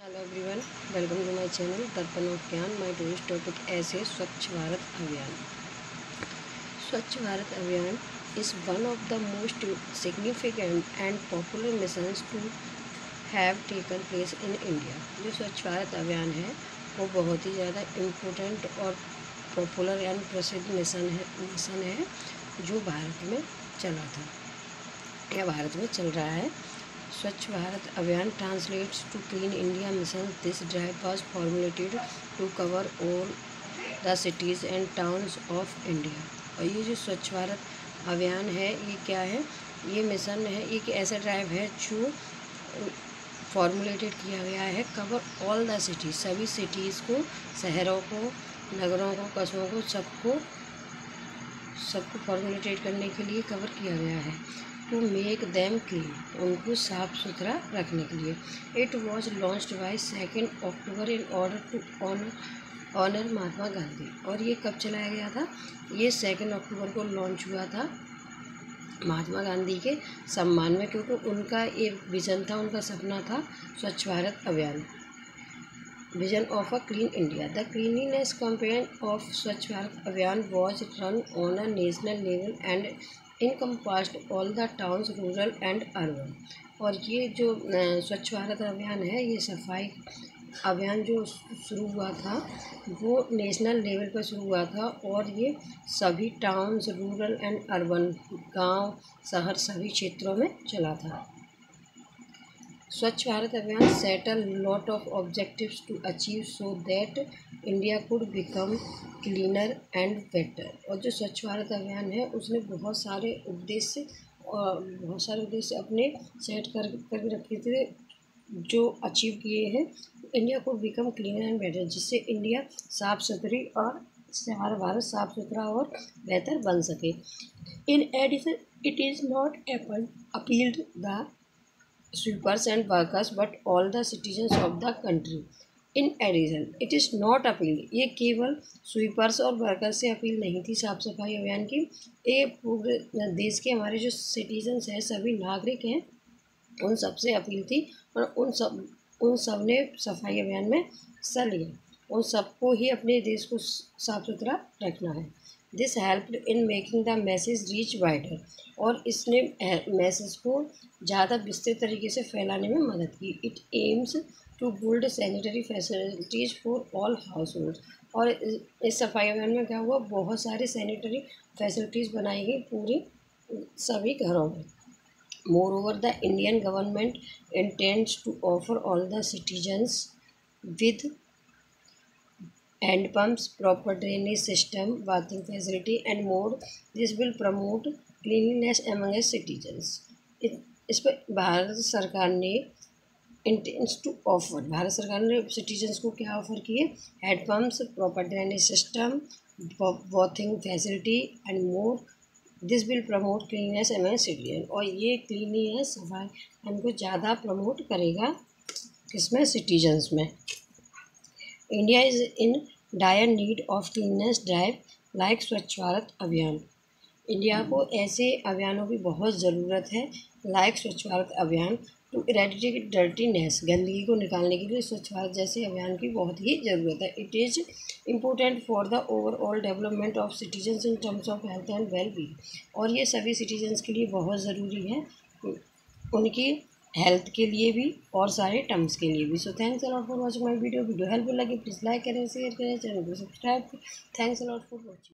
Hello everyone, welcome to my channel Darpan of Gyan. My today's topic ऐसे Swachh Bharat Abhiyan. Swachh Bharat Abhiyan is one of the most significant and popular missions to have taken place in India. जो स्वच्छ भारत अभियान है वो बहुत ही ज़्यादा important और popular and प्रसिद्ध mission है जो भारत में चला था या भारत में चल रहा है। Swachh Bharat Abhiyan translates to clean India mission. This drive was formulated to cover all the cities and towns of India. और ये जो स्वच्छ भारत अभियान है ये क्या है, ये मिशन है, एक ऐसा ड्राइव है जो फॉर्मुलेटेड किया गया है कवर ऑल द सिटीज़, सभी सिटीज़ को, शहरों को, नगरों को, कस्बों को, सबको फॉर्मुलेटेड करने के लिए कवर किया गया है। टू मेक देम क्लीन, उनको साफ़ सुथरा रखने के लिए। It was launched by 2 October in order to honour Mahatma Gandhi. और ये कब चलाया गया था? ये 2 अक्टूबर को लॉन्च हुआ था महात्मा गांधी के सम्मान में, क्योंकि उनका एक विज़न था, उनका सपना था Swachh Bharat Abhiyan, vision of a clean India. The cleanliness campaign of Swachh Bharat Abhiyan was run on a national level and encompassed all the towns, rural and urban. और ये जो स्वच्छ भारत अभियान है, ये सफाई अभियान जो शुरू हुआ था वो नेशनल लेवल पर शुरू हुआ था और ये सभी टाउन्स, रूरल एंड अर्बन, गांव, शहर, सभी क्षेत्रों में चला था। Swachh Bharat Abhiyan set a lot of objectives to achieve so that India could become cleaner and better. और जो स्वच्छ भारत अभियान है उसने बहुत सारे उद्देश्य अपने सेट कर रखे थे जो अचीव किए हैं। India could become cleaner and better, जिससे इंडिया साफ़ सुथरी और हमारा भारत साफ़ सुथरा और बेहतर बन सके। In addition it is not appealed the sweepers and workers but all the citizens of the country. In addition, it is not appeal, ये केवल स्वीपर्स और वर्कर्स से अपील नहीं थी साफ सफाई अभियान की, ये पूरे देश के हमारे जो सिटीजन्स हैं, सभी नागरिक हैं, उन सब से अपील थी और उन सब ने सफाई अभियान में हिस्सा लिया। उन सबको ही अपने देश को साफ सुथरा रखना है। This helped in making the message reach wider, और इसने मैसेज को ज़्यादा विस्तृत तरीके से फैलाने में मदद की। It aims to build sanitary facilities for all household. और इस सफाई अभियान में क्या हुआ, बहुत सारे सैनिटरी फैसिलिटीज़ बनाई गई पूरे सभी घरों में। Moreover, the Indian government intends to offer all the citizens with hand pumps, proper drainage system, bathing facility and more. This will promote cleanliness among its citizens. इस पर भारत सरकार ने इंटेंस टू ऑफर, भारत सरकार ने सिटीजन्स को क्या offer किए? Hand pumps, proper drainage system, bathing facility and more. This will promote cleanness among citizen. और ये क्लीनलीनेस सफाई हमको ज़्यादा प्रमोट करेगा किसमें? सिटीजन्स में। India is in dire need of cleanness drive like Swachh Bharat अभियान। इंडिया को ऐसे अभियानों की बहुत ज़रूरत है लाइक स्वच्छ भारत अभियान। टू इरेडिकेट डर्टीनेस, गंदगी को निकालने के लिए स्वच्छ भारत जैसे अभियान की बहुत ही ज़रूरत है। It is important for the overall development of citizens in terms of health and wellbeing. और ये सभी सिटीजन्स के लिए बहुत ज़रूरी है, उनकी हेल्थ के लिए भी और सारे टर्म्स के लिए भी। So thanks a lot for watching my video helpful लगे प्लीज़ लाइक करें, शेयर करें, चैनल को सब्सक्राइब करें। Thanks a lot for watching.